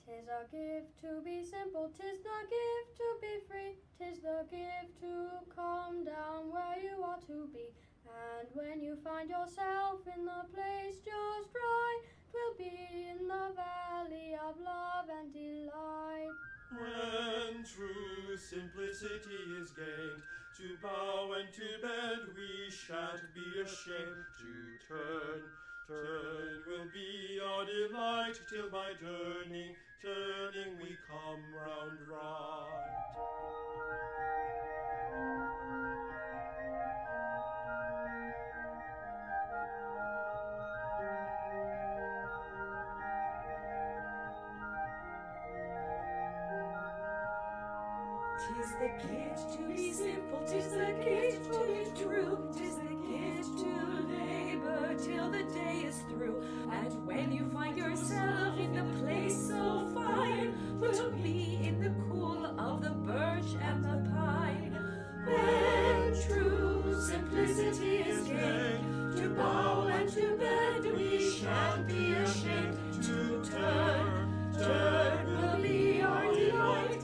'Tis a gift to be simple, 'tis the gift to be free, 'tis the gift to come down where you ought to be. And when you find yourself in the place just right, 'twill be in the valley of love and delight. When true simplicity is gained, to bow and to bend we shan't be ashamed to turn. Turn will be our delight, till by turning we come round right. 'Tis the gift to be simple, 'tis the gift to be true, 'tis the gift to labor till the day is through. And when you find yourself in the place so fine, 'twill be in the cool of the birch and the pine. When true simplicity is gained, to bow and to bend we shan't be ashamed to turn. Turn will be our delight.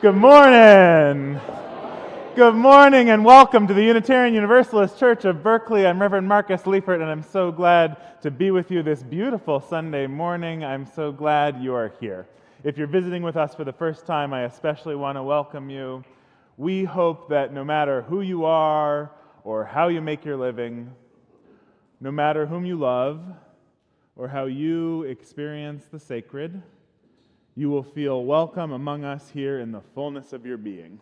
Good morning. Good morning and welcome to the Unitarian Universalist Church of Berkeley. I'm Rev Marcus Liefert and I'm so glad to be with you this beautiful Sunday morning. I'm so glad you are here. If you're visiting with us for the first time, I especially want to welcome you. We hope that no matter who you are or how you make your living, no matter whom you love or how you experience the sacred, you will feel welcome among us here in the fullness of your being.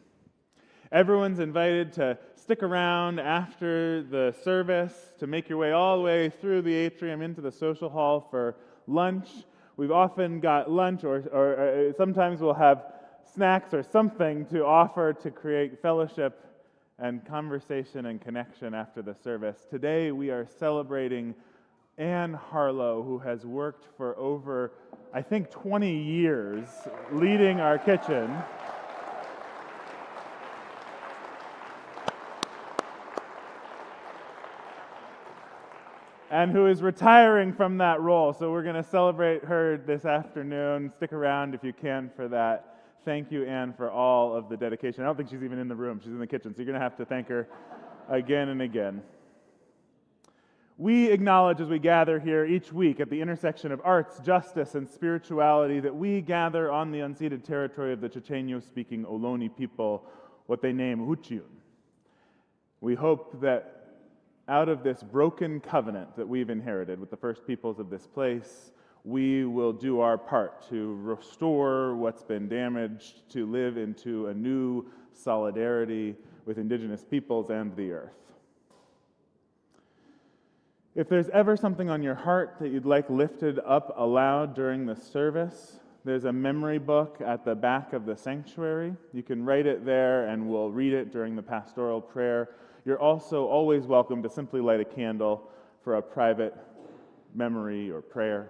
Everyone's invited to stick around after the service to make your way all the way through the atrium into the social hall for lunch. We've often got lunch, or sometimes we'll have snacks or something to offer to create fellowship and conversation and connection after the service. Today we are celebrating Anne Harlow, who has worked for over, I think, 20 years leading our kitchen. And who is retiring from that role. So we're going to celebrate her this afternoon. Stick around if you can for that. Thank you, Anne, for all of the dedication. I don't think she's even in the room. She's in the kitchen, so you're going to have to thank her again and again. We acknowledge as we gather here each week at the intersection of arts, justice, and spirituality that we gather on the unceded territory of the Chochenyo-speaking Ohlone people, what they name Huchiyun. We hope that out of this broken covenant that we've inherited with the first peoples of this place, we will do our part to restore what's been damaged, to live into a new solidarity with Indigenous peoples and the earth. If there's ever something on your heart that you'd like lifted up aloud during the service, there's a memory book at the back of the sanctuary. You can write it there and we'll read it during the pastoral prayer. You're also always welcome to simply light a candle for a private memory or prayer.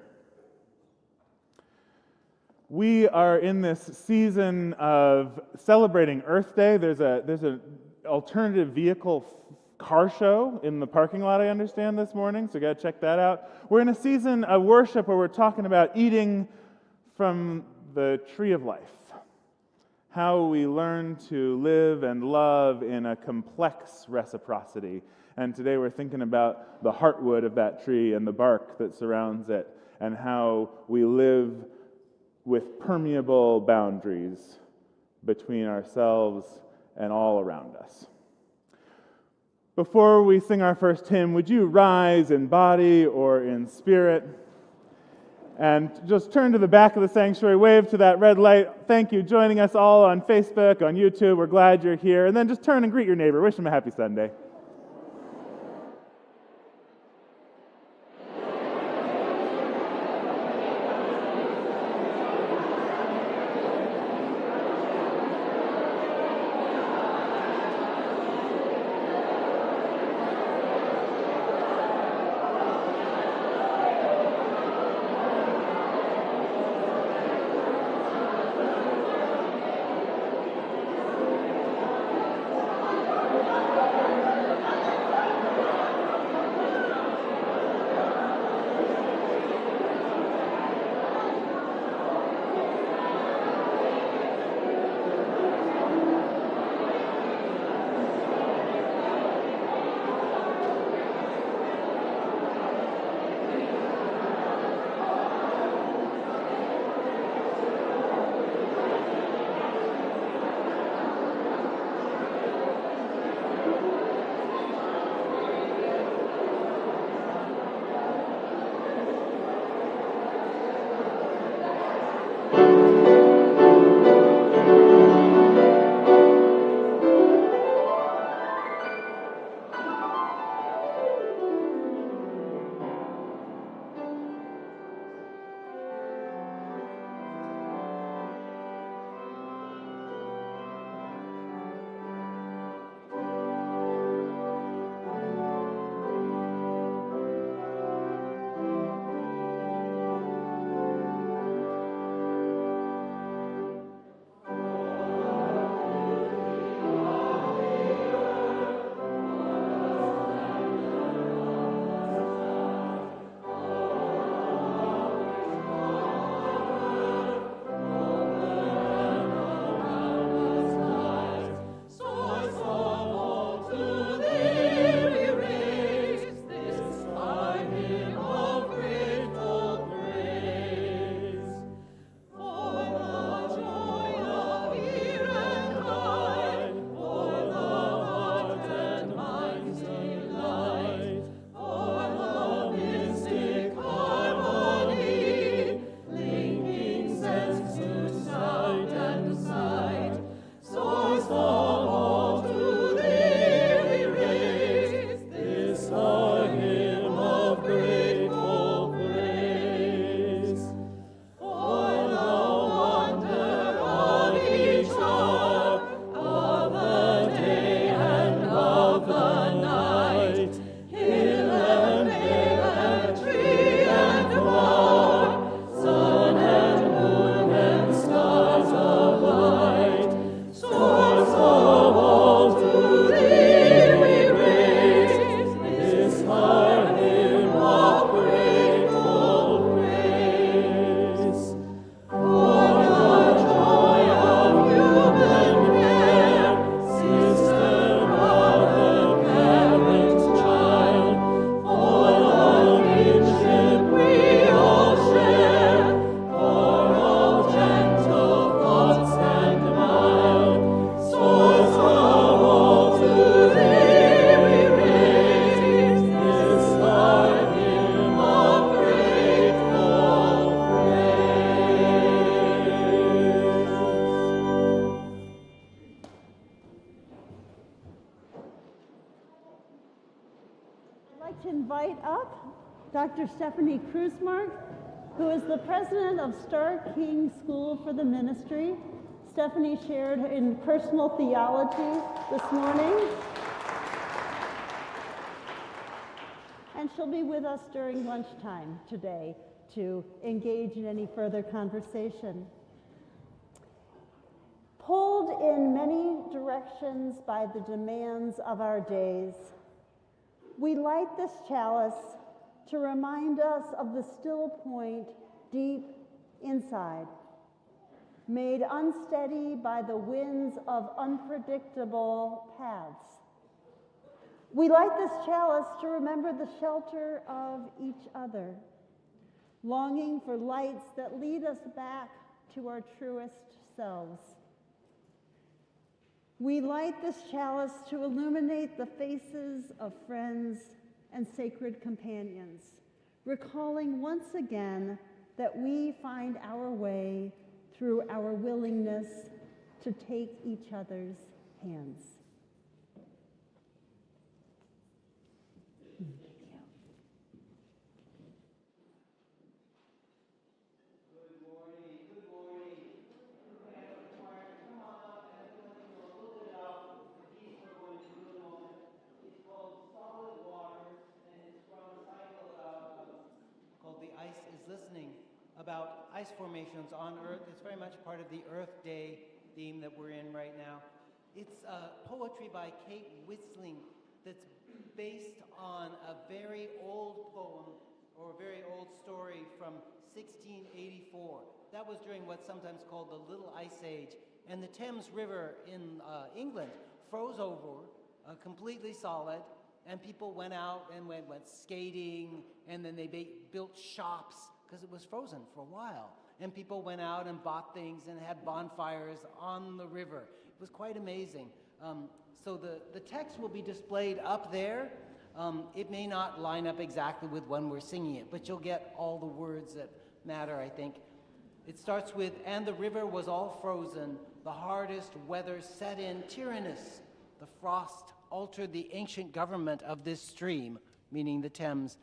We are in this season of celebrating Earth Day. There's an alternative vehicle car show in the parking lot, I understand, this morning, so you got to check that out. We're in a season of worship where we're talking about eating from the tree of life. How we learn to live and love in a complex reciprocity. And today we're thinking about the heartwood of that tree and the bark that surrounds it, and how we live with permeable boundaries between ourselves and all around us. Before we sing our first hymn, would you rise in body or in spirit? And just turn to the back of the sanctuary, wave to that red light. Thank you, joining us all on Facebook, on YouTube. We're glad you're here. And then just turn and greet your neighbor. Wish him a happy Sunday. invite up Dr. Stephanie Kruzmark, who is the president of Star King School for the Ministry. Stephanie shared in personal theology this morning, and she'll be with us during lunchtime today to engage in any further conversation. Pulled in many directions by the demands of our days, we light this chalice to remind us of the still point deep inside, made unsteady by the winds of unpredictable paths. We light this chalice to remember the shelter of each other, longing for lights that lead us back to our truest selves. We light this chalice to illuminate the faces of friends and sacred companions, recalling once again that we find our way through our willingness to take each other's hands. Listening about ice formations on Earth. It's very much part of the Earth Day theme that we're in right now. It's poetry by Kate Whistling that's based on a very old poem or a very old story from 1684. That was during what's sometimes called the Little Ice Age. And the Thames River in England froze over, completely solid, and people went out and went skating, and then they built shops because it was frozen for a while. And people went out and bought things and had bonfires on the river. It was quite amazing. So the text will be displayed up there. It may not line up exactly with when we're singing it, but you'll get all the words that matter, I think. It starts with, "And the river was all frozen, the hardest weather set in tyrannous. The frost altered the ancient government of this stream," meaning the Thames.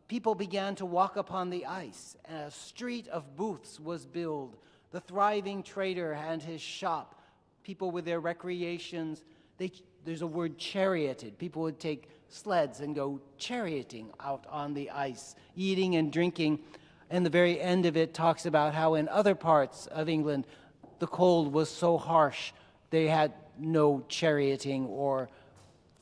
People began to walk upon the ice, and a street of booths was built. The thriving trader and his shop, people with their recreations, there's a word charioted. People would take sleds and go charioting out on the ice, eating and drinking. And the very end of it talks about how in other parts of England, the cold was so harsh, they had no charioting or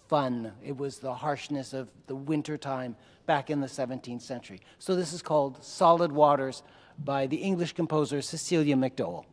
fun. It was the harshness of the winter time back in the 17th century. So this is called Solid Waters by the English composer Cecilia McDowell.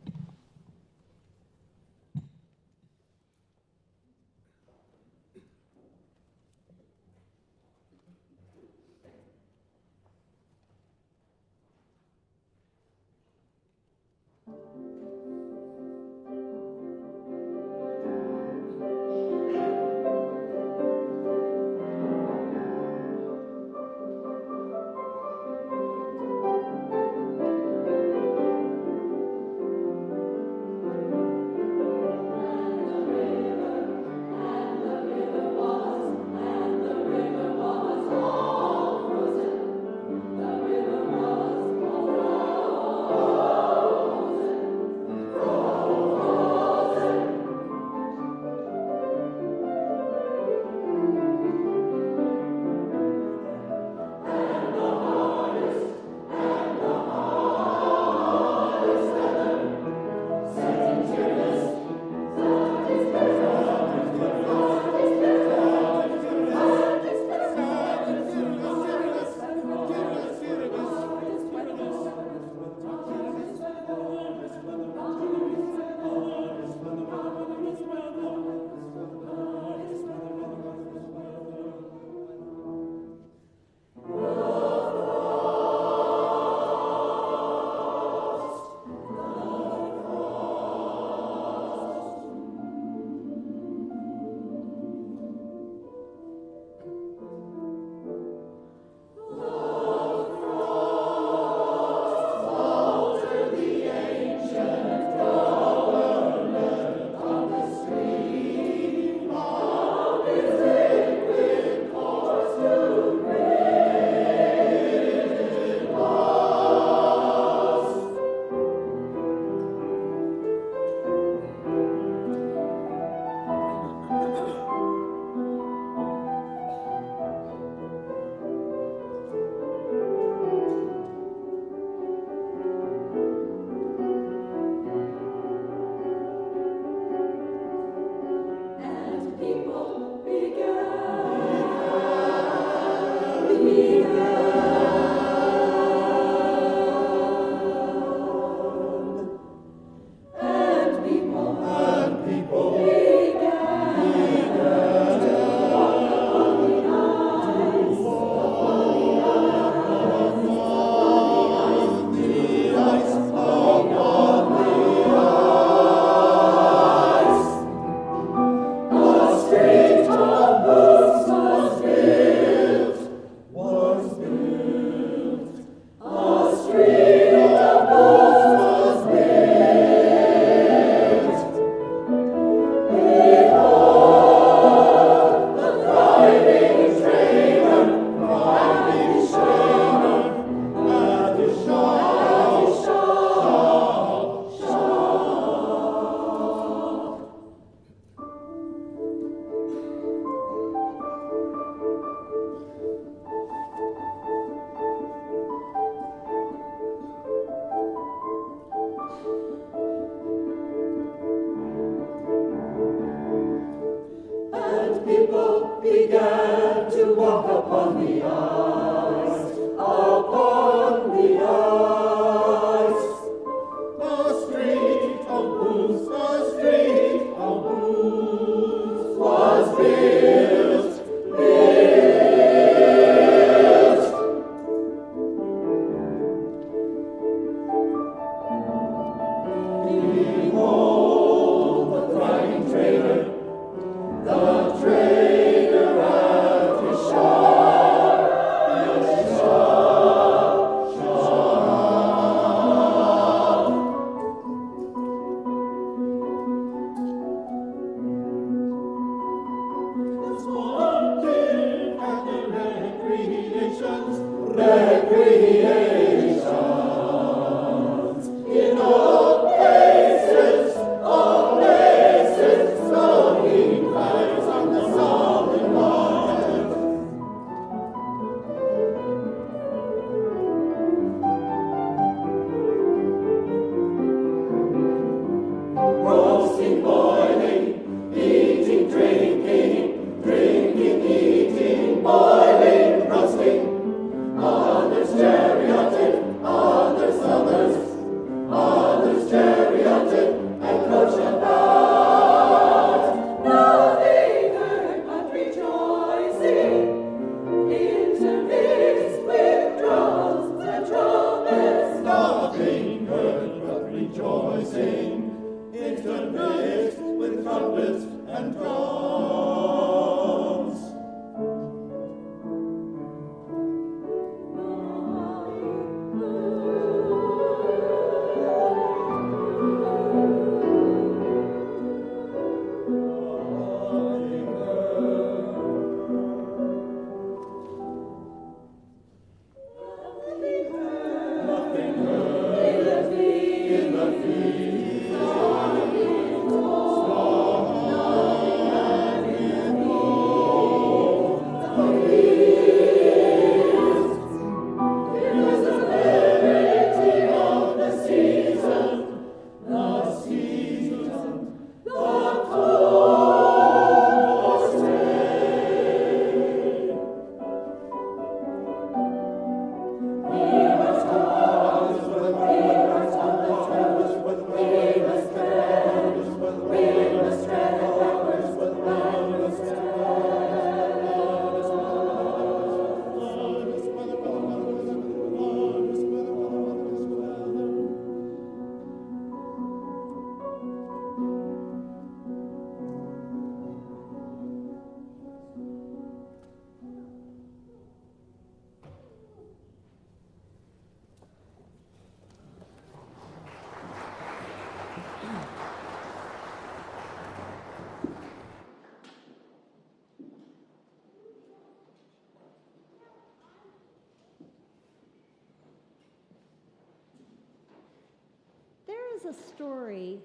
A story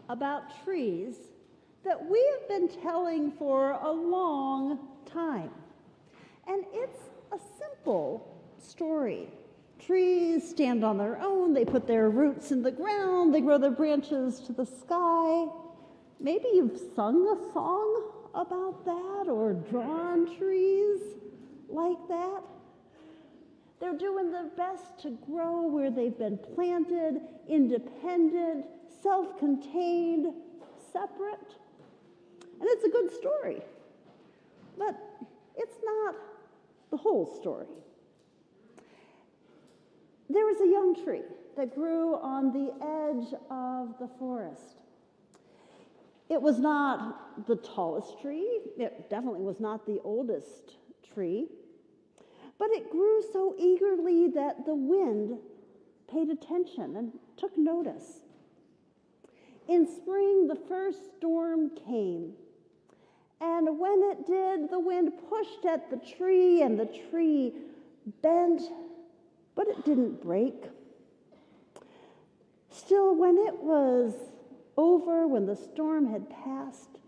about trees that we have been telling for a long time. And it's a simple story. Trees stand on their own, they put their roots in the ground, they grow their branches to the sky. Maybe you've sung a song about that or drawn trees like that. They're doing their best to grow where they've been planted, independent, self-contained, separate. And it's a good story. But it's not the whole story. There was a young tree that grew on the edge of the forest. It was not the tallest tree. It definitely was not the oldest tree. But it grew so eagerly that the wind paid attention and took notice. In spring, the first storm came. And when it did, the wind pushed at the tree, and the tree bent, but it didn't break. Still, when it was over, when the storm had passed,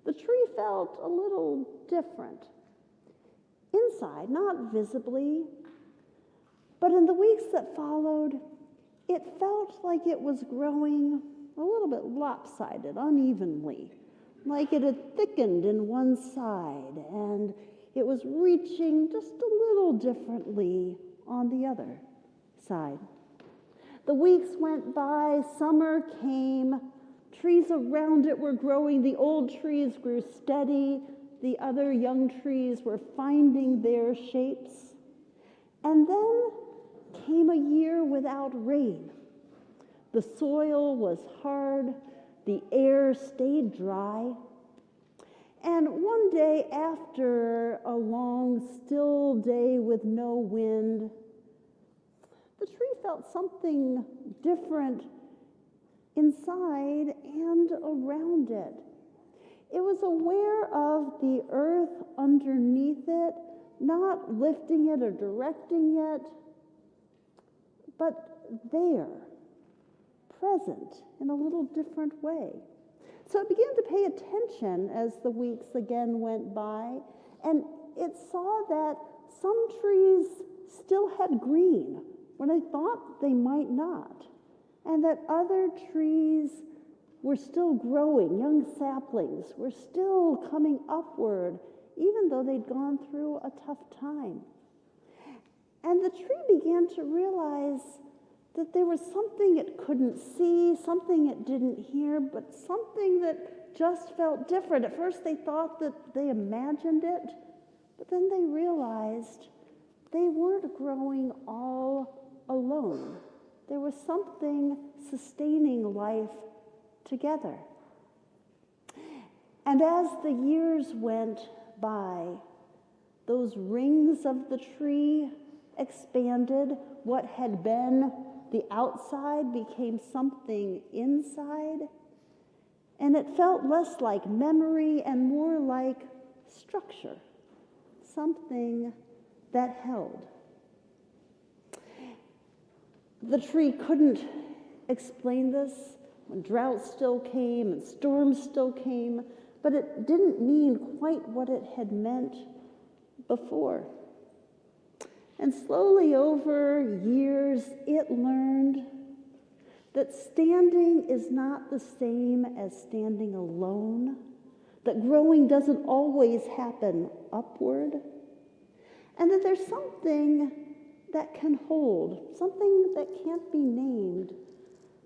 the tree felt a little different. Inside, not visibly, but in the weeks that followed, it felt like it was growing a little bit lopsided, unevenly, like it had thickened in one side, and It was reaching just a little differently on the other side. The weeks went by, summer came, trees around it were growing, the old trees grew steady, the other young trees were finding their shapes. And then came a year without rain. The soil was hard, the air stayed dry. And one day, after a long, still day with no wind, the tree felt something different inside and around it. It was aware of the earth underneath it, not lifting it or directing it, but there, present in a little different way. So it began to pay attention as the weeks again went by, and it saw that some trees still had green when I thought they might not, and that other trees were still growing, young saplings were still coming upward, even though they'd gone through a tough time. And the tree began to realize that there was something it couldn't see, something it didn't hear, but something that just felt different. At first they thought that they imagined it, but then they realized they weren't growing all alone. There was something sustaining life together. And as the years went by, those rings of the tree expanded. What had been the outside became something inside, and it felt less like memory and more like structure, something that held. The tree couldn't explain this when drought still came and storms still came, but it didn't mean quite what it had meant before. And slowly over years, it learned that standing is not the same as standing alone, that growing doesn't always happen upward, and that there's something that can hold, something that can't be named,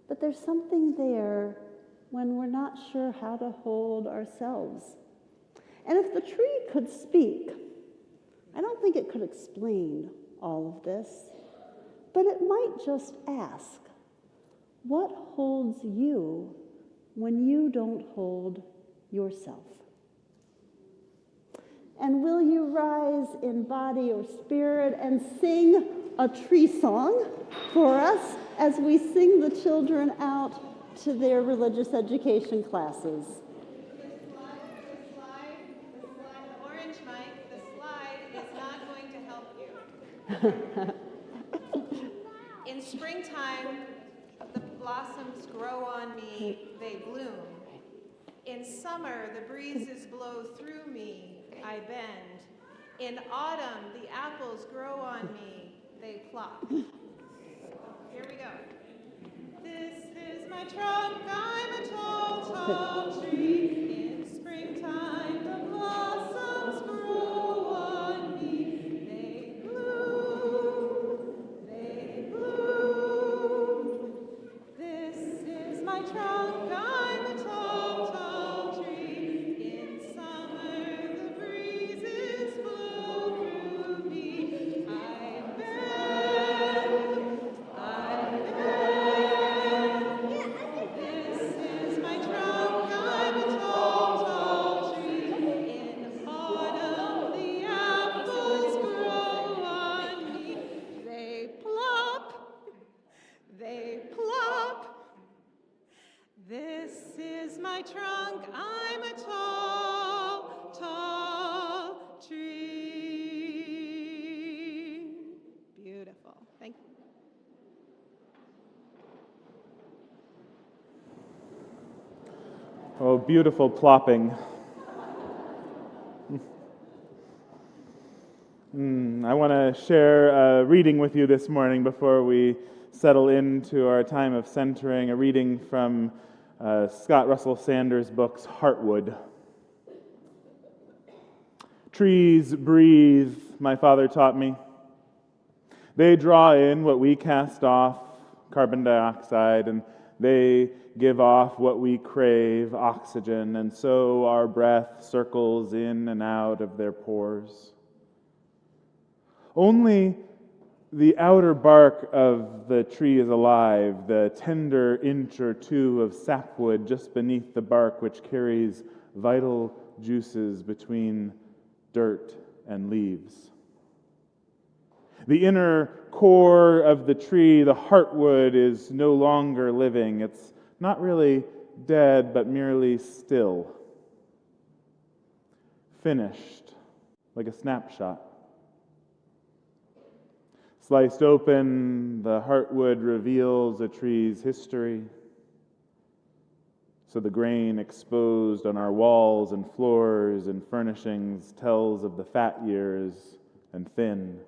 but there's something there when we're not sure how to hold ourselves. And if the tree could speak, I don't think it could explain all of this, but it might just ask, what holds you when you don't hold yourself? And will you rise in body or spirit and sing a tree song for us as we sing the children out to their religious education classes? In springtime, the blossoms grow on me, they bloom. In summer, the breezes blow through me, I bend. In autumn, the apples grow on me, they plop. Here we go. This is my trunk, I'm a tall, tall tree. In springtime, the blossoms grow on me. My trunk, I'm a tall, tall tree. In summer, the breezes blow through me. I bend. This is my trunk, I'm a tall, tall tree. In autumn, the apples grow on me. They plop. They plop. This is my trunk, I'm a tall, tall tree. Beautiful. Thank you. Oh, beautiful plopping. I want to share a reading with you this morning before we settle into our time of centering, a reading from Scott Russell Sanders' book's Heartwood. Trees breathe, my father taught me. They draw in what we cast off, carbon dioxide, and they give off what we crave, oxygen, and so our breath circles in and out of their pores. Only the outer bark of the tree is alive, the tender inch or two of sapwood just beneath the bark, which carries vital juices between dirt and leaves. The inner core of the tree, the heartwood, is no longer living. It's not really dead, but merely still. Finished, like a snapshot. Sliced open, the heartwood reveals a tree's history. So the grain exposed on our walls and floors and furnishings tells of the fat years and thin,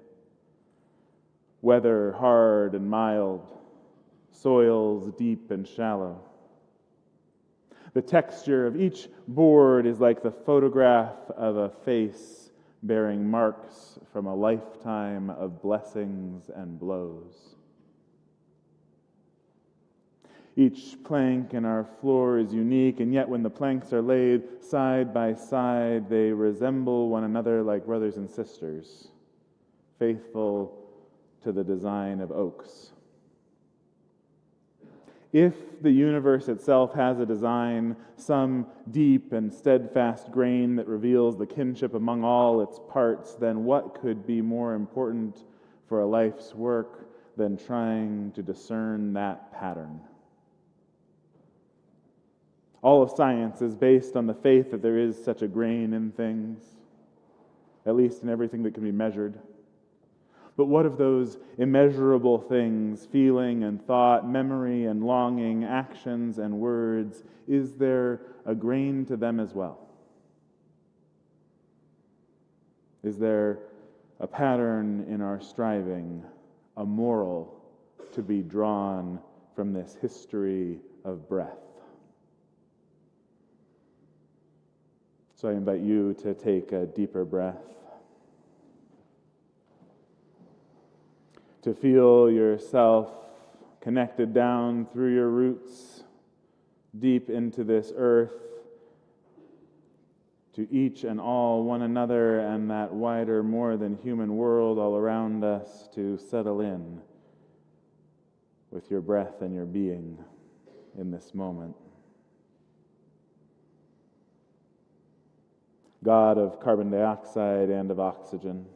weather hard and mild, soils deep and shallow. The texture of each board is like the photograph of a face bearing marks from a lifetime of blessings and blows. Each plank in our floor is unique, and yet when the planks are laid side by side, they resemble one another like brothers and sisters, faithful to the design of oaks. If the universe itself has a design, some deep and steadfast grain that reveals the kinship among all its parts, then what could be more important for a life's work than trying to discern that pattern? All of science is based on the faith that there is such a grain in things, at least in everything that can be measured. But what of those immeasurable things, feeling and thought, memory and longing, actions and words? Is there a grain to them as well? Is there a pattern in our striving, a moral to be drawn from this history of breath? So I invite you to take a deeper breath, to feel yourself connected down through your roots, deep into this earth, to each and all one another and that wider, more than human world all around us, to settle in with your breath and your being in this moment. God of carbon dioxide and of oxygen,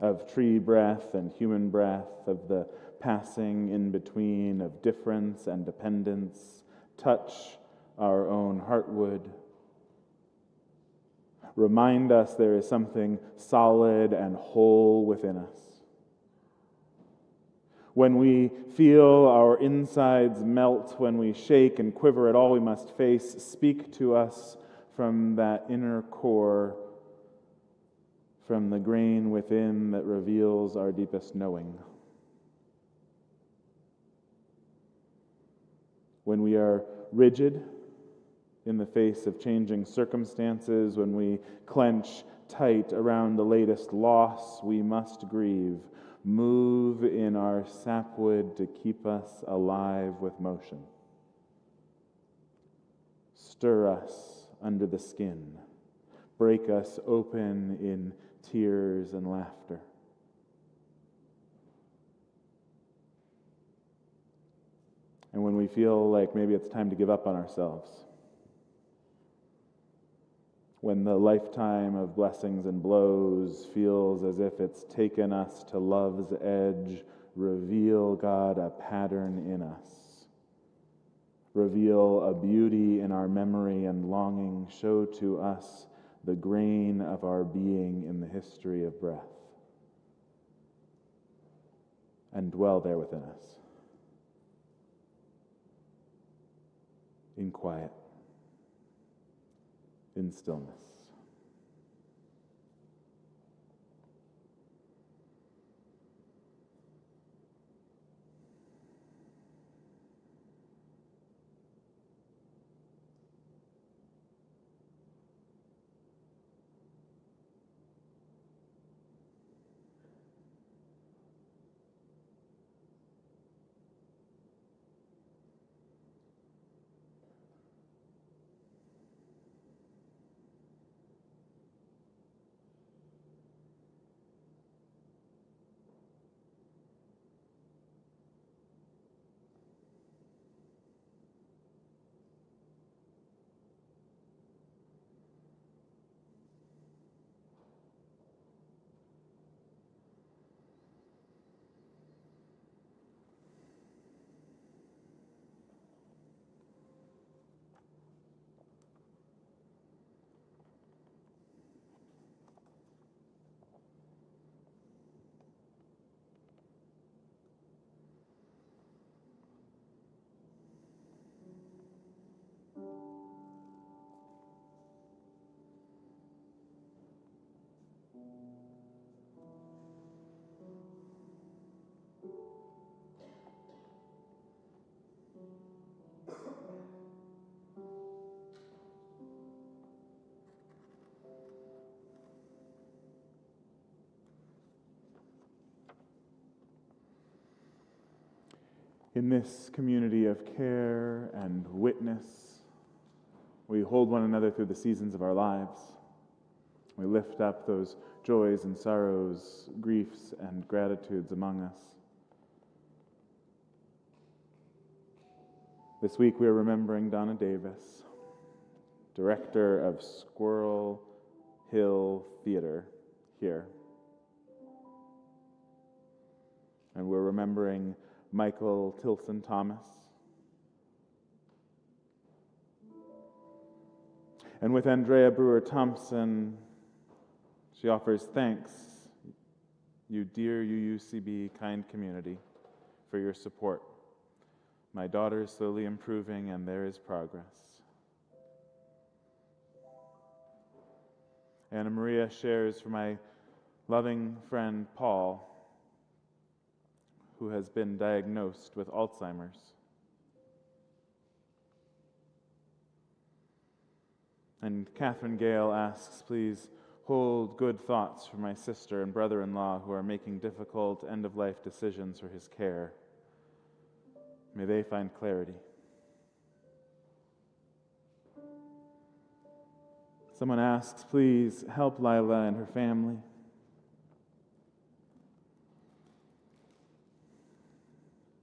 of tree breath and human breath, of the passing in between of difference and dependence, touch our own heartwood. Remind us there is something solid and whole within us. When we feel our insides melt, when we shake and quiver at all we must face, speak to us from that inner core, from the grain within that reveals our deepest knowing. When we are rigid in the face of changing circumstances, when we clench tight around the latest loss, we must grieve. Move in our sapwood to keep us alive with motion. Stir us under the skin. Break us open in tears and laughter. And when we feel like maybe it's time to give up on ourselves, when the lifetime of blessings and blows feels as if it's taken us to love's edge, reveal, God, a pattern in us. Reveal a beauty in our memory and longing. Show to us the grain of our being in the history of breath. And dwell there within us. In quiet. In stillness. In this community of care and witness, we hold one another through the seasons of our lives. We lift up those joys and sorrows, griefs and gratitudes among us. This week we are remembering Donna Davis, director of Squirrel Hill Theater here. And we're remembering Michael Tilson Thomas. And with Andrea Brewer Thompson, she offers thanks, you dear UUCB kind community, for your support. My daughter is slowly improving and there is progress. Anna Maria shares for my loving friend Paul, who has been diagnosed with Alzheimer's. And Catherine Gale asks, please hold good thoughts for my sister and brother-in-law who are making difficult end-of-life decisions for his care. May they find clarity. Someone asks, please help Lila and her family.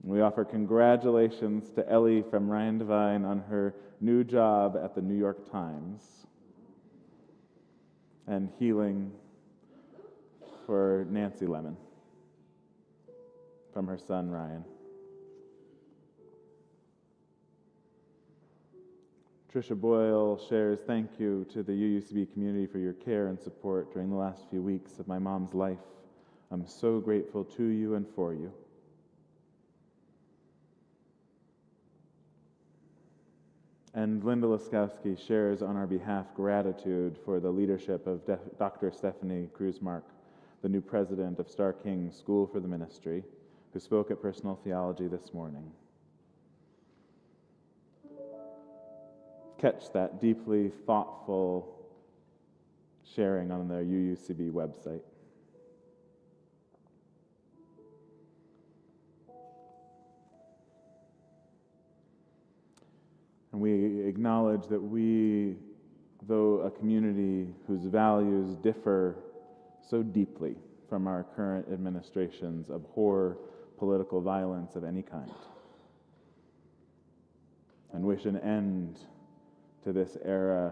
We offer congratulations to Ellie from Ryan Devine on her new job at the New York Times, and healing for Nancy Lemon from her son Ryan. Tricia Boyle shares, thank you to the UUCB community for your care and support during the last few weeks of my mom's life. I'm so grateful to you and for you. And Linda Laskowski shares on our behalf gratitude for the leadership of Dr. Stephanie Cruz-Mark, the new president of Star King School for the Ministry, who spoke at Personal Theology this morning. Catch that deeply thoughtful sharing on their UUCB website. And we acknowledge that we, though a community whose values differ so deeply from our current administrations, abhor political violence of any kind and wish an end to this era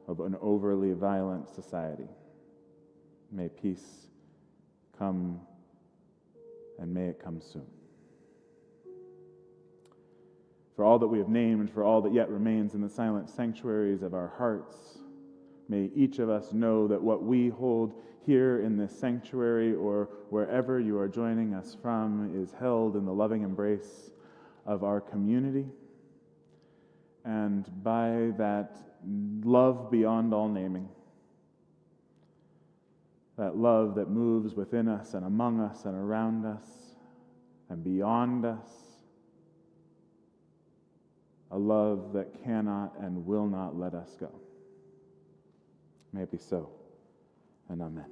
of an overly violent society. May peace come, and may it come soon. For all that we have named, for all that yet remains in the silent sanctuaries of our hearts, may each of us know that what we hold here in this sanctuary or wherever you are joining us from is held in the loving embrace of our community, and by that love beyond all naming, that love that moves within us and among us and around us and beyond us, a love that cannot and will not let us go. May it be so, and amen.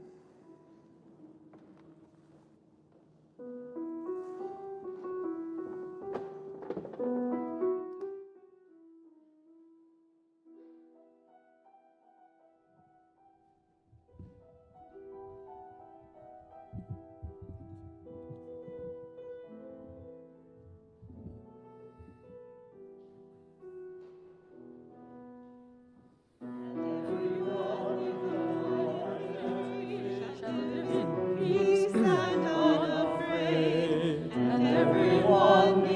Live in peace and unafraid, and everyone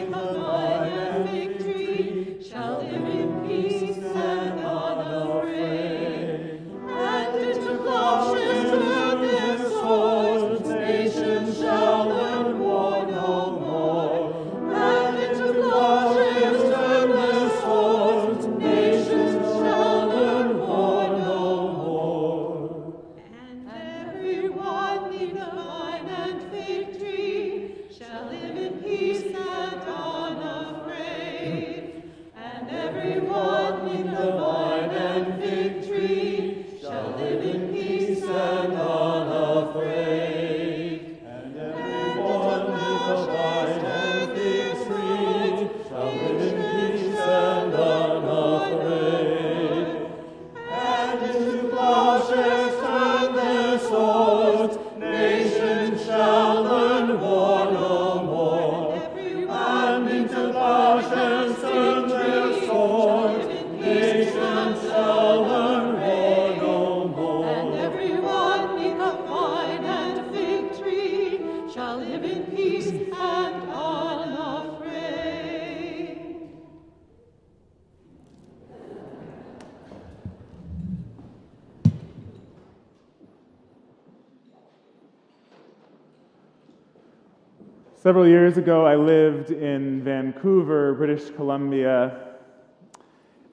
Several years ago, I lived in Vancouver, British Columbia,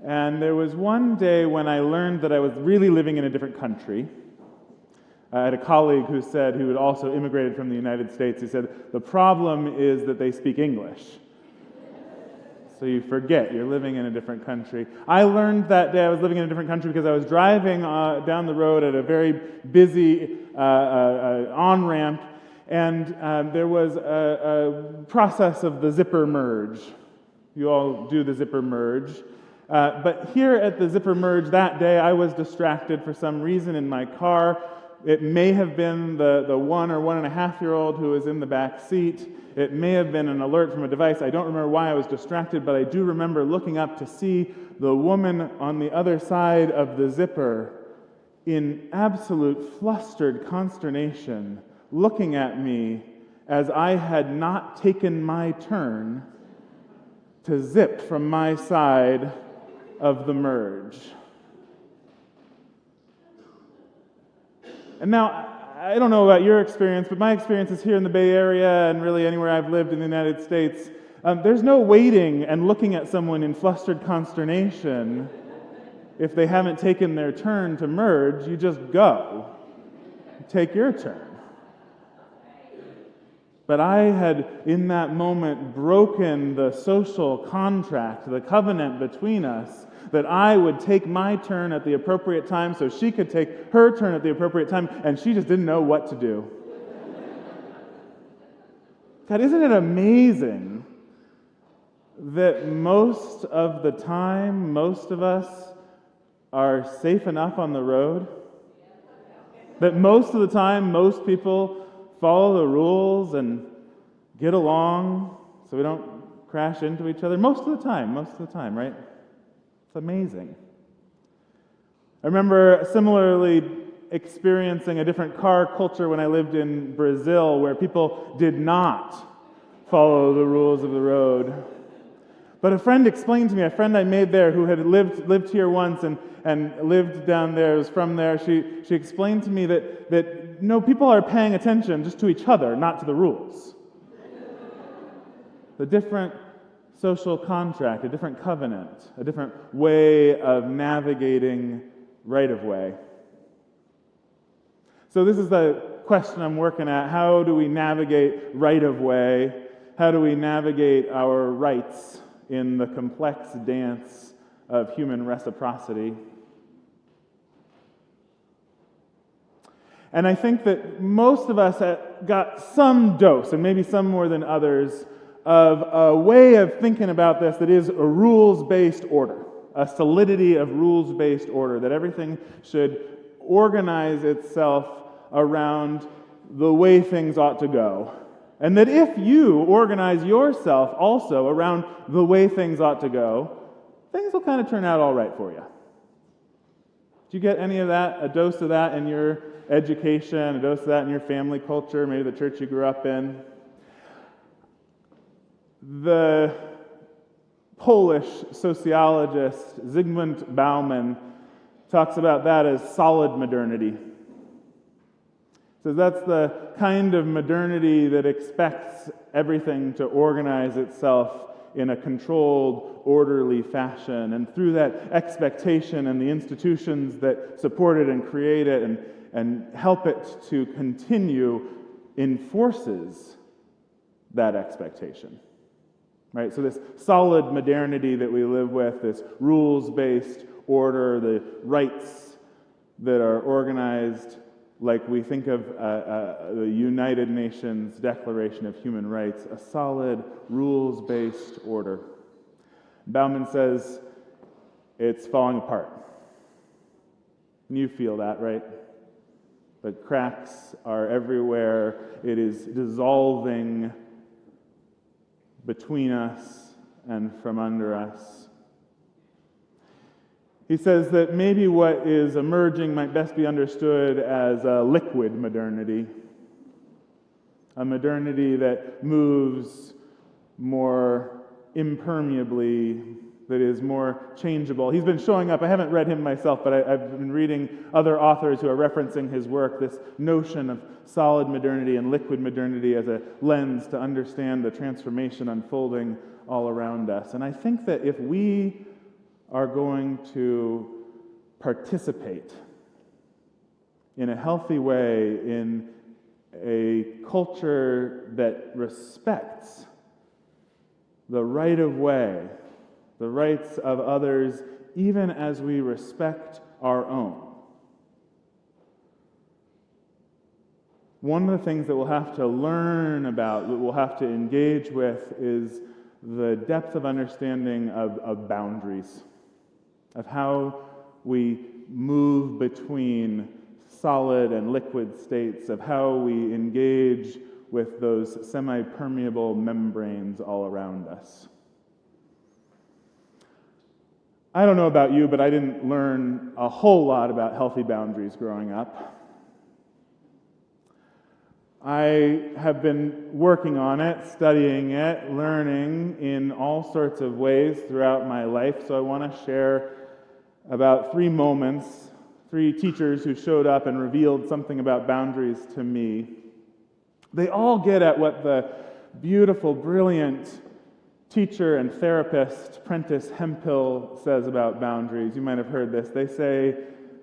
and there was one day when I learned that I was really living in a different country. I had a colleague who had also immigrated from the United States. He said, the problem is that they speak English. So you forget you're living in a different country. I learned that day I was living in a different country because I was driving down the road at a very busy on-ramp, and there was a process of the zipper merge. You all do the zipper merge. But here at the zipper merge that day, I was distracted for some reason in my car. It may have been the 1 or 1.5-year-old who was in the back seat. It may have been an alert from a device. I don't remember why I was distracted, but I do remember looking up to see the woman on the other side of the zipper in absolute flustered consternation, looking at me as I had not taken my turn to zip from my side of the merge. And now, I don't know about your experience, but my experience is here in the Bay Area and really anywhere I've lived in the United States. There's no waiting and looking at someone in flustered consternation if they haven't taken their turn to merge. You just go. Take your turn. But I had, in that moment, broken the social contract, the covenant between us, that I would take my turn at the appropriate time so she could take her turn at the appropriate time, and she just didn't know what to do. God, isn't it amazing that most of the time, most of us are safe enough on the road? That most of the time, most people follow the rules and get along so we don't crash into each other? Most of the time, right? It's amazing. I remember similarly experiencing a different car culture when I lived in Brazil, where people did not follow the rules of the road. But a friend explained to me, a friend I made there who had lived here once and lived down there, was from there, she explained to me that no, people are paying attention just to each other, not to the rules. The different social contract, a different covenant, a different way of navigating right-of-way. So this is the question I'm working at. How do we navigate right-of-way? How do we navigate our rights in the complex dance of human reciprocity? And I think that most of us got some dose, and maybe some more than others, of a way of thinking about this that is a rules-based order, a solidity of rules-based order, that everything should organize itself around the way things ought to go. And that if you organize yourself also around the way things ought to go, things will kind of turn out all right for you. Did you get any of that, a dose of that in your education, a dose of that in your family culture, maybe the church you grew up in? The Polish sociologist Zygmunt Bauman talks about that as solid modernity. So that's the kind of modernity that expects everything to organize itself in a controlled, orderly fashion. And through that expectation and the institutions that support it and create it and help it to continue enforces that expectation. Right? So this solid modernity that we live with, this rules-based order, the rights that are organized like we think of the United Nations Declaration of Human Rights, a solid rules-based order. Bauman says it's falling apart. And you feel that, right? The cracks are everywhere. It is dissolving between us and from under us. He says that maybe what is emerging might best be understood as a liquid modernity, a modernity that moves more impermeably that is more changeable. He's been showing up. I haven't read him myself, but I've been reading other authors who are referencing his work, this notion of solid modernity and liquid modernity as a lens to understand the transformation unfolding all around us. And I think that if we are going to participate in a healthy way in a culture that respects the right of way, the rights of others, even as we respect our own. One of the things that we'll have to learn about, that we'll have to engage with, is the depth of understanding of boundaries, of how we move between solid and liquid states, of how we engage with those semi-permeable membranes all around us. I don't know about you, but I didn't learn a whole lot about healthy boundaries growing up. I have been working on it, studying it, learning in all sorts of ways throughout my life, so I want to share about 3 moments, 3 teachers who showed up and revealed something about boundaries to me. They all get at what the beautiful, brilliant teacher and therapist Prentice Hemphill says about boundaries. You might have heard this. They say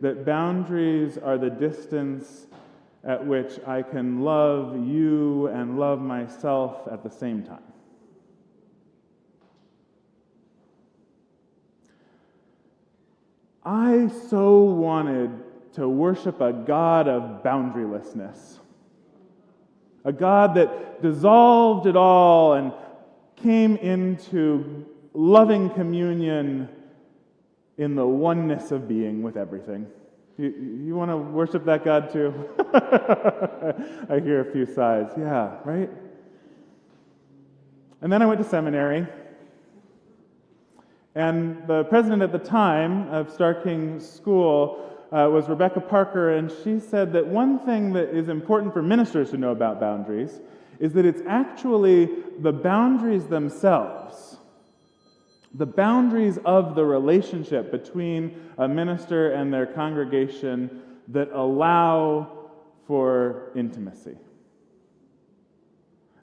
that boundaries are the distance at which I can love you and love myself at the same time. I so wanted to worship a God of boundarylessness, a God that dissolved it all and came into loving communion in the oneness of being with everything. You want to worship that God too? I hear a few sighs. Yeah, right? And then I went to seminary. And the president at the time of Starr King School was Rebecca Parker, and she said that one thing that is important for ministers to know about boundaries is that it's actually the boundaries themselves, the boundaries of the relationship between a minister and their congregation that allow for intimacy.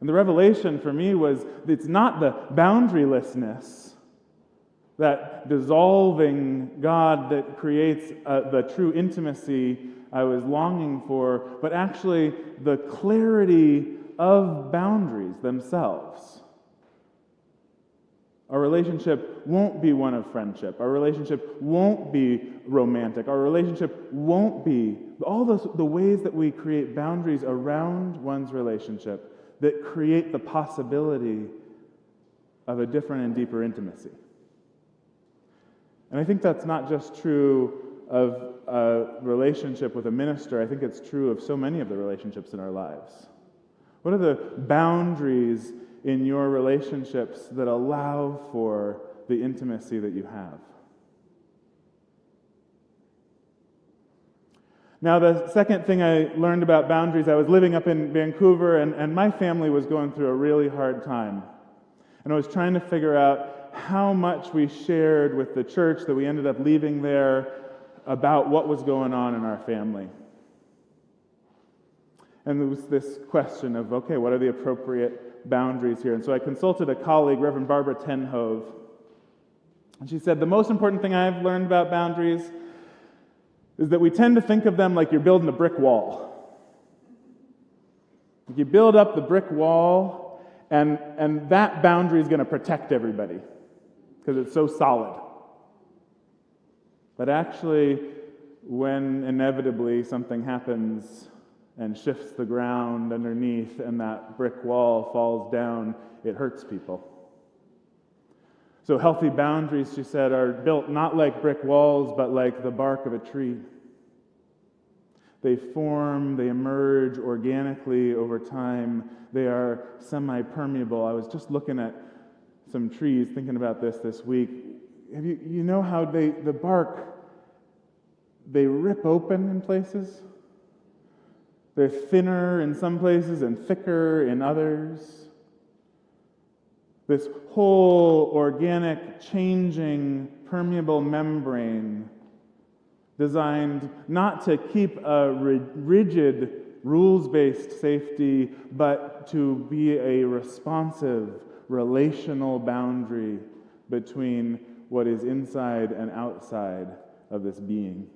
And the revelation for me was it's not the boundarylessness, that dissolving God that creates the true intimacy I was longing for, but actually the clarity of boundaries themselves. Our relationship won't be one of friendship. Our relationship won't be romantic. Our relationship won't be all the ways that we create boundaries around one's relationship that create the possibility of a different and deeper intimacy. And I think that's not just true of a relationship with a minister. I think it's true of so many of the relationships in our lives. What are the boundaries in your relationships that allow for the intimacy that you have? Now, the second thing I learned about boundaries, I was living up in Vancouver, and my family was going through a really hard time. And I was trying to figure out how much we shared with the church that we ended up leaving there about what was going on in our family. And there was this question of, okay, what are the appropriate boundaries here? And so I consulted a colleague, Rev Barbara Tenhove, and she said, the most important thing I've learned about boundaries is that we tend to think of them like you're building a brick wall. Like you build up the brick wall, and that boundary is going to protect everybody because it's so solid. But actually, when inevitably something happens and shifts the ground underneath and that brick wall falls down, it hurts people. So healthy boundaries, she said, are built not like brick walls, but like the bark of a tree. They form, they emerge organically over time. They are semi-permeable. I was just looking at some trees, thinking about this week. You know how the bark, they rip open in places? They're thinner in some places and thicker in others. This whole organic, changing, permeable membrane designed not to keep a rigid, rules-based safety, but to be a responsive, relational boundary between what is inside and outside of this being.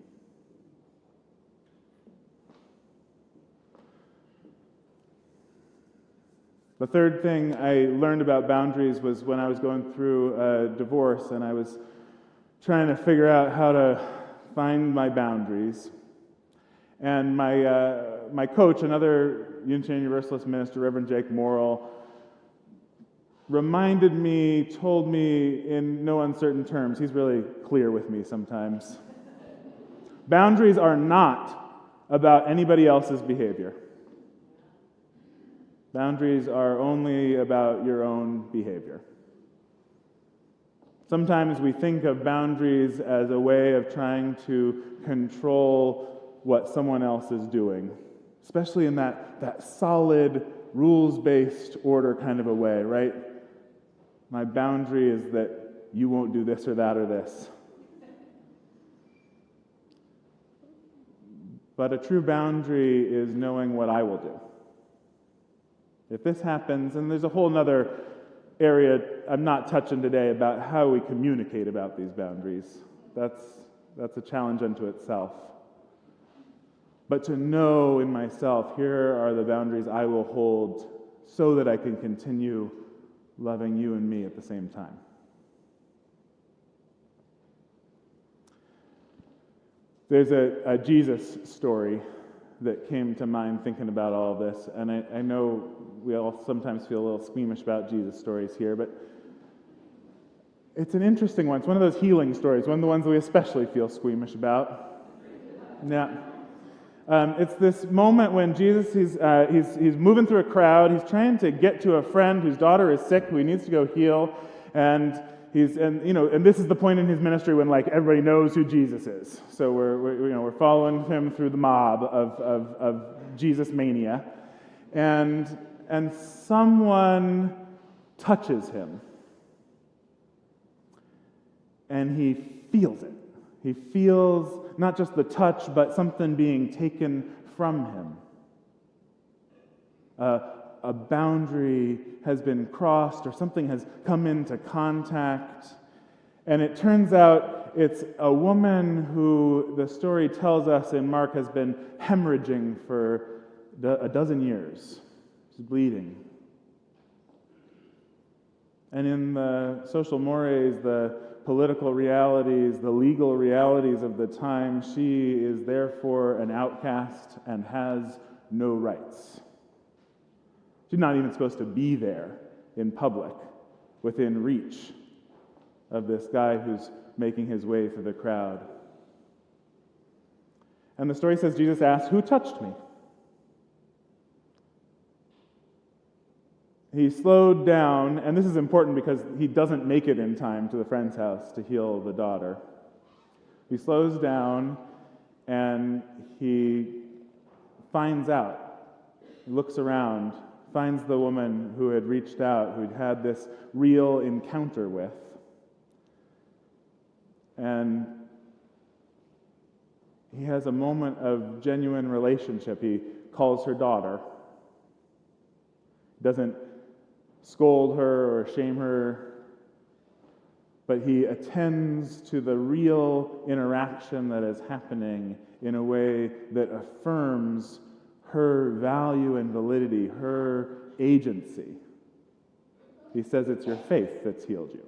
The third thing I learned about boundaries was when I was going through a divorce and I was trying to figure out how to find my boundaries. And my coach, another Unitarian Universalist minister, Reverend Jake Morrill, reminded me, told me in no uncertain terms, he's really clear with me sometimes, boundaries are not about anybody else's behavior. Boundaries are only about your own behavior. Sometimes we think of boundaries as a way of trying to control what someone else is doing, especially in that solid, rules-based order kind of a way, right? My boundary is that you won't do this or that or this. But a true boundary is knowing what I will do. If this happens, and there's a whole other area I'm not touching today about how we communicate about these boundaries. That's a challenge unto itself. But to know in myself, here are the boundaries I will hold so that I can continue loving you and me at the same time. There's a Jesus story that came to mind thinking about all of this, and I know we all sometimes feel a little squeamish about Jesus stories here, but it's an interesting one. It's one of those healing stories, one of the ones we especially feel squeamish about. Yeah. It's this moment when Jesus, he's moving through a crowd, he's trying to get to a friend whose daughter is sick, who he needs to go heal, and this is the point in his ministry when like everybody knows who Jesus is. So we're following him through the mob of Jesus mania, and someone touches him, and he feels it. He feels not just the touch, but something being taken from him. A boundary has been crossed, or something has come into contact. And it turns out it's a woman who the story tells us in Mark has been hemorrhaging for a dozen years. She's bleeding. And in the social mores, the political realities, the legal realities of the time, she is therefore an outcast and has no rights. She's not even supposed to be there in public, within reach of this guy who's making his way through the crowd. And the story says Jesus asked, "Who touched me?" He slowed down, and this is important because he doesn't make it in time to the friend's house to heal the daughter. He slows down, and he finds out. He looks around, finds the woman who had reached out, who'd had this real encounter with. And he has a moment of genuine relationship. He calls her daughter. He doesn't scold her or shame her, but he attends to the real interaction that is happening in a way that affirms her value and validity, her agency. He says it's your faith that's healed you.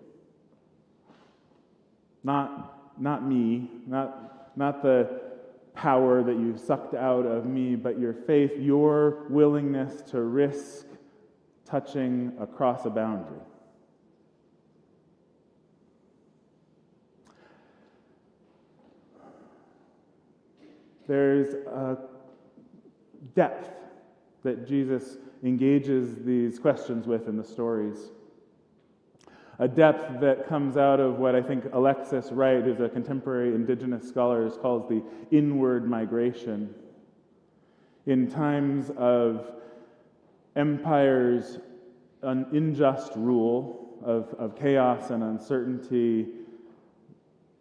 Not me, not the power that you sucked out of me, but your faith, your willingness to risk touching across a boundary. There's a depth that Jesus engages these questions with in the stories. A depth that comes out of what I think Alexis Wright, who's a contemporary indigenous scholar, calls the inward migration. In times of empires, an unjust rule, of chaos and uncertainty,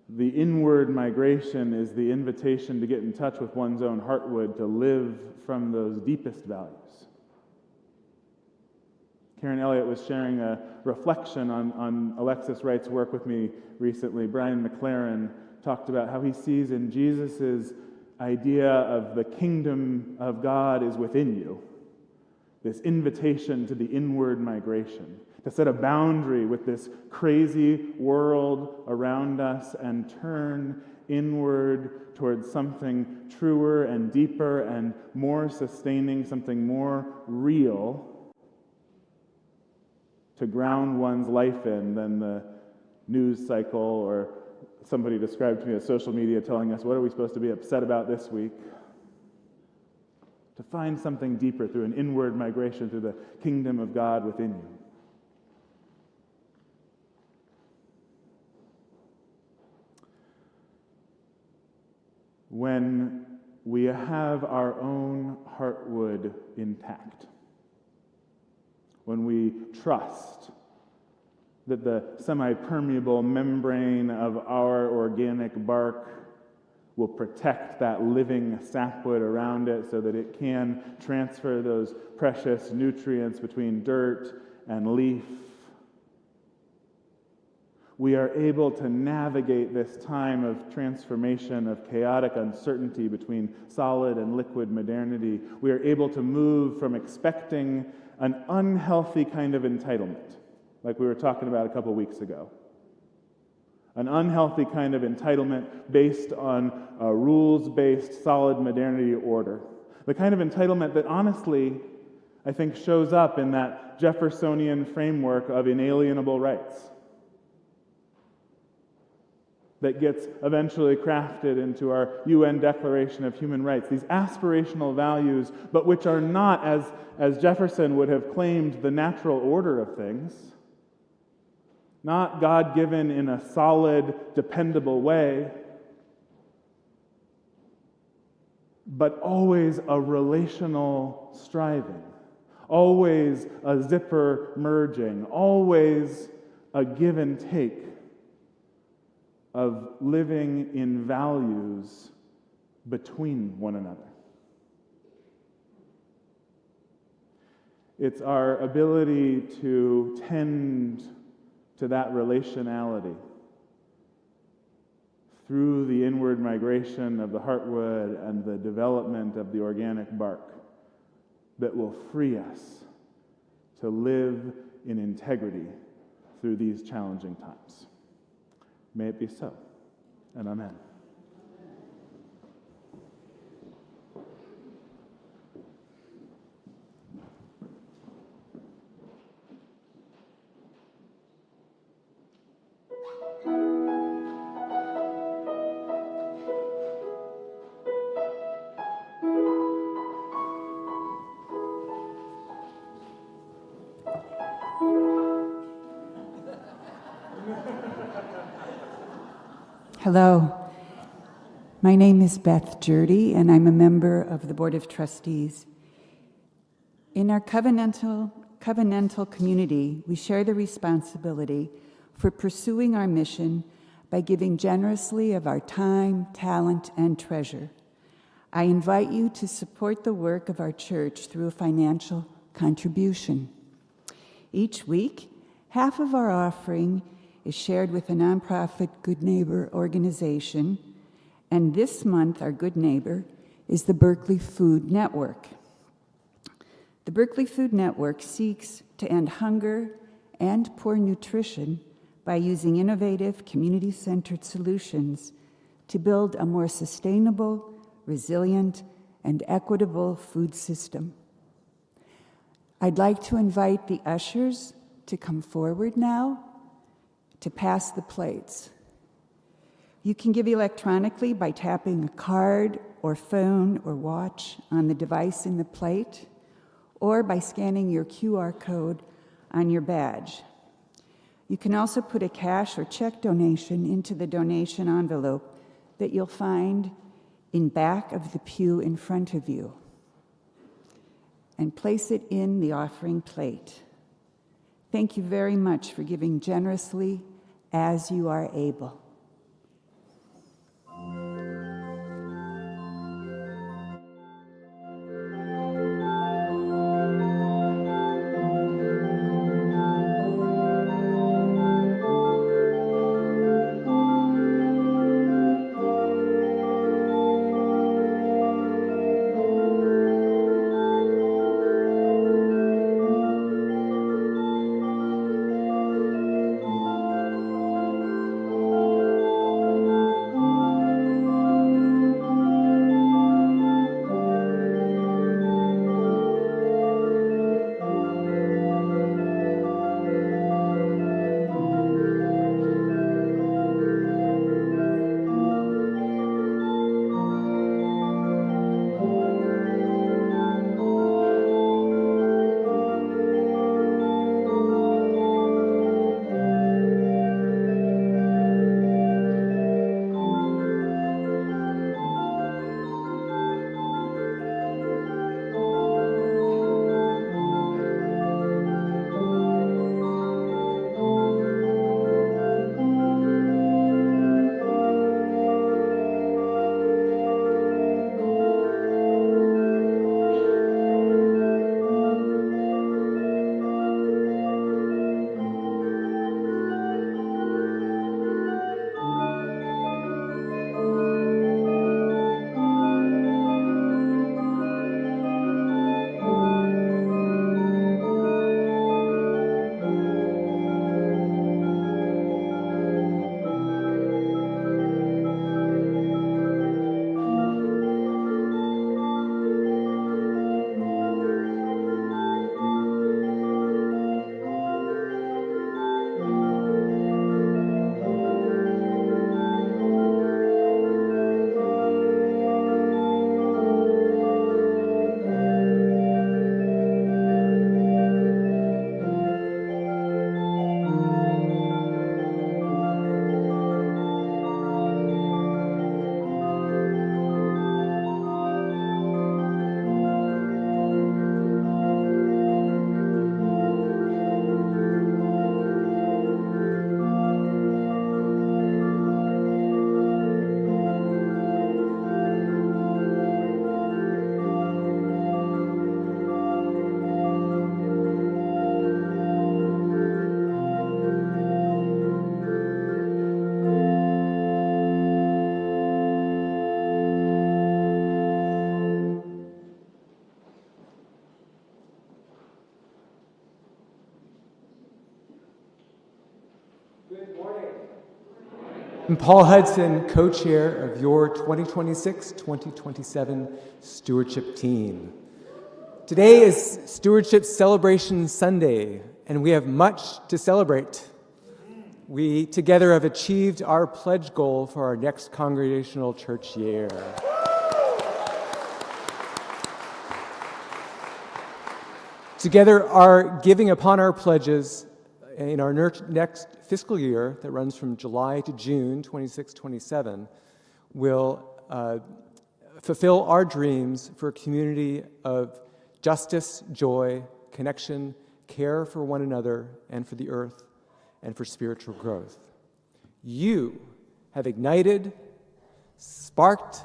the inward migration is the invitation to get in touch with one's own heartwood, to live from those deepest values. Karen Elliott was sharing a reflection on Alexis Wright's work with me recently. Brian McLaren talked about how he sees in Jesus' idea of the kingdom of God is within you, this invitation to the inward migration, to set a boundary with this crazy world around us and turn inward towards something truer and deeper and more sustaining, something more real to ground one's life in than the news cycle, or somebody described to me as social media telling us, what are we supposed to be upset about this week? To find something deeper through an inward migration through the kingdom of God within you. When we have our own heartwood intact, when we trust that the semipermeable membrane of our organic bark will protect that living sapwood around it so that it can transfer those precious nutrients between dirt and leaf, we are able to navigate this time of transformation, of chaotic uncertainty between solid and liquid modernity. We are able to move from expecting an unhealthy kind of entitlement, like we were talking about a couple weeks ago. An unhealthy kind of entitlement based on a rules-based solid modernity order. The kind of entitlement that honestly, I think, shows up in that Jeffersonian framework of inalienable rights that gets eventually crafted into our UN Declaration of Human Rights. These aspirational values, but which are not, as Jefferson would have claimed, the natural order of things. Not God-given in a solid, dependable way, but always a relational striving, always a zipper merging, always a give and take of living in values between one another. It's our ability to tend to that relationality through the inward migration of the heartwood and the development of the organic bark that will free us to live in integrity through these challenging times. May it be so, and amen. Hello, my name is Beth Jurdy, and I'm a member of the Board of Trustees. In our covenantal community, we share the responsibility for pursuing our mission by giving generously of our time, talent, and treasure. I invite you to support the work of our church through a financial contribution. Each week, half of our offering is shared with a nonprofit Good Neighbor organization, and this month our Good Neighbor is the Berkeley Food Network. The Berkeley Food Network seeks to end hunger and poor nutrition by using innovative, community-centered solutions to build a more sustainable, resilient, and equitable food system. I'd like to invite the ushers to come forward now to pass the plates. You can give electronically by tapping a card or phone or watch on the device in the plate, or by scanning your QR code on your badge. You can also put a cash or check donation into the donation envelope that you'll find in back of the pew in front of you, and place it in the offering plate. Thank you very much for giving generously as you are able. I'm Paul Hudson, co-chair of your 2026-2027 stewardship team. Today is Stewardship Celebration Sunday, and we have much to celebrate. We together have achieved our pledge goal for our next congregational church year. Together, our giving upon our pledges in our next fiscal year that runs from July to June 26-27 will fulfill our dreams for a community of justice, joy, connection, care for one another and for the earth and for spiritual growth. You have ignited, sparked,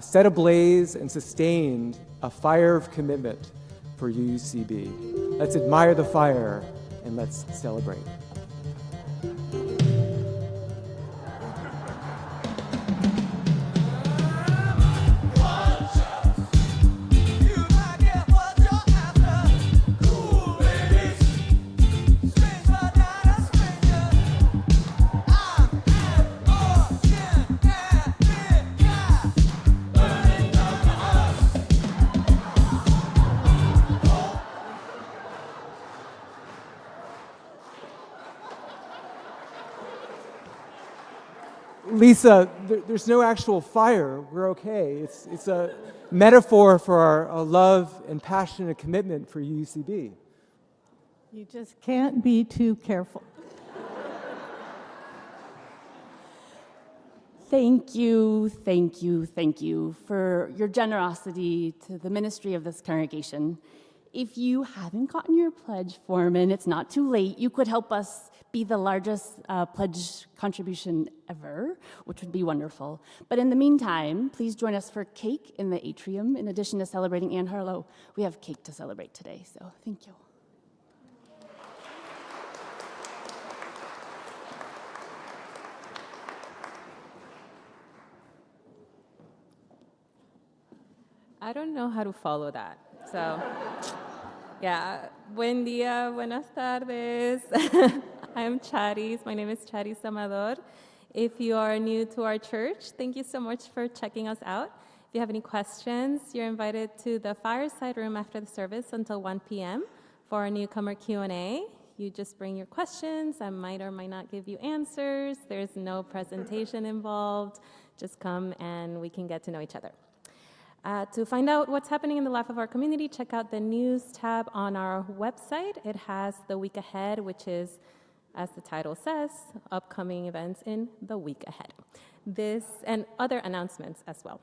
set ablaze, and sustained a fire of commitment for UUCB. Let's admire the fire and let's celebrate. Lisa, there's no actual fire. We're okay. It's a metaphor for our love and passion and commitment for UCB. You just can't be too careful. Thank you for your generosity to the ministry of this congregation. If you haven't gotten your pledge form and it's not too late, you could help us be the largest pledge contribution ever, which would be wonderful. But in the meantime, please join us for cake in the atrium. In addition to celebrating Anne Harlow, we have cake to celebrate today, so thank you. I don't know how to follow that. So, yeah. Buen día, buenas tardes. I'm Charis. My name is Charis Amador. If you are new to our church, thank you so much for checking us out. If you have any questions, you're invited to the fireside room after the service until 1 p.m. for our newcomer Q&A. You just bring your questions. I might or might not give you answers. There's no presentation involved. Just come and we can get to know each other. To find out what's happening in the life of our community, check out the news tab on our website. It has the week ahead, which is, as the title says, upcoming events in the week ahead. This and other announcements as well.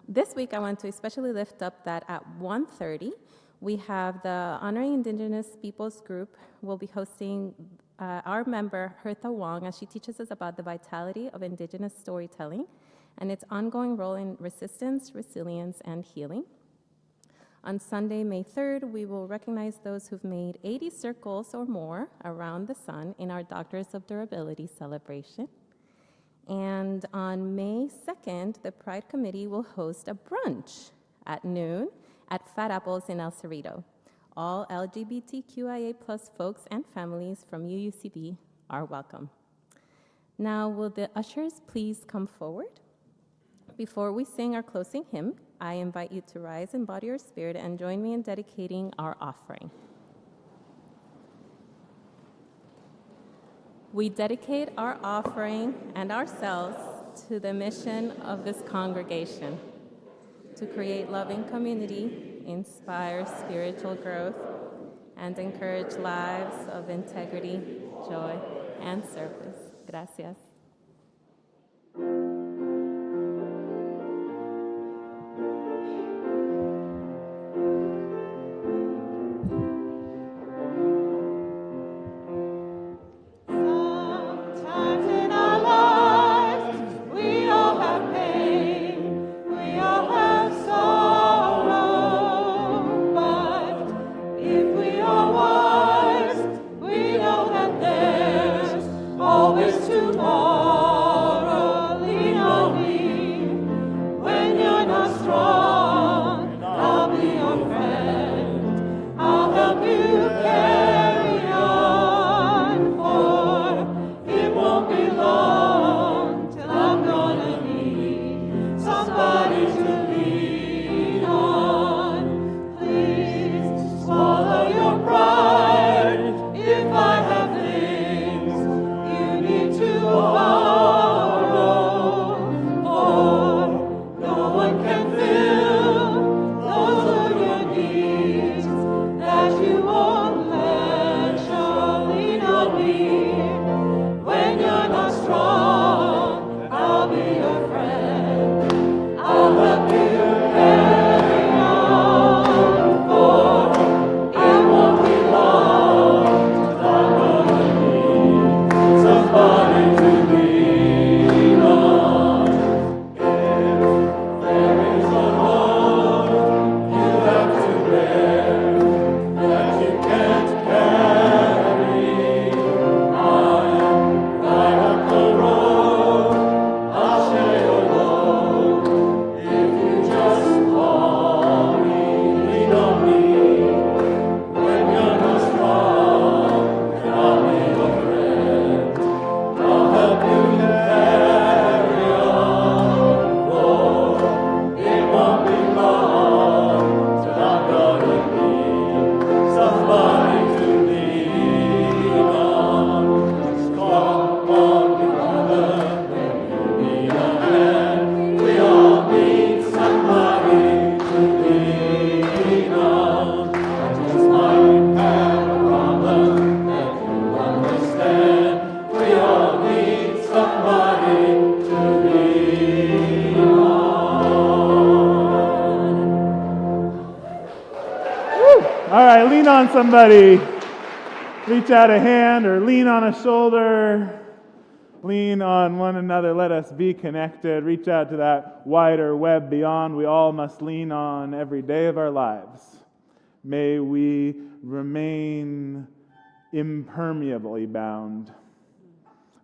This week, I want to especially lift up that at 1:30, we have the Honoring Indigenous Peoples group. We'll be hosting our member, Hertha Wong, as she teaches us about the vitality of Indigenous storytelling and its ongoing role in resistance, resilience, and healing. On Sunday, May 3rd, we will recognize those who've made 80 circles or more around the sun in our Doctors of Durability celebration. And on May 2nd, the Pride Committee will host a brunch at noon at Fat Apples in El Cerrito. All LGBTQIA+ folks and families from UUCB are welcome. Now, will the ushers please come forward? Before we sing our closing hymn, I invite you to rise in body or spirit and join me in dedicating our offering. We dedicate our offering and ourselves to the mission of this congregation, to create loving community, inspire spiritual growth, and encourage lives of integrity, joy, and service. Gracias. Always tomorrow. on somebody. Reach out a hand or lean on a shoulder. Lean on one another. Let us be connected. Reach out to that wider web beyond we all must lean on every day of our lives. May we remain impermeably bound.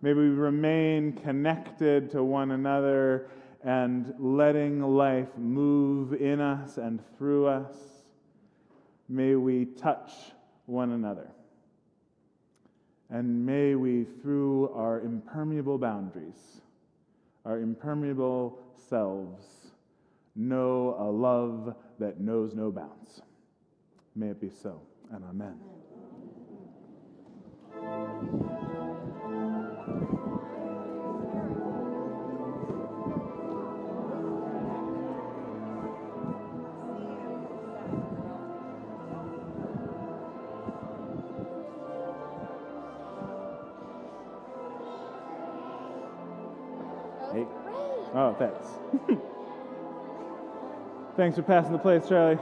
May we remain connected to one another and letting life move in us and through us. May we touch one another. And may we, through our impermeable boundaries, our impermeable selves, know a love that knows no bounds. May it be so, and amen. Hey. Oh, thanks. Thanks for passing the plates, Charlie.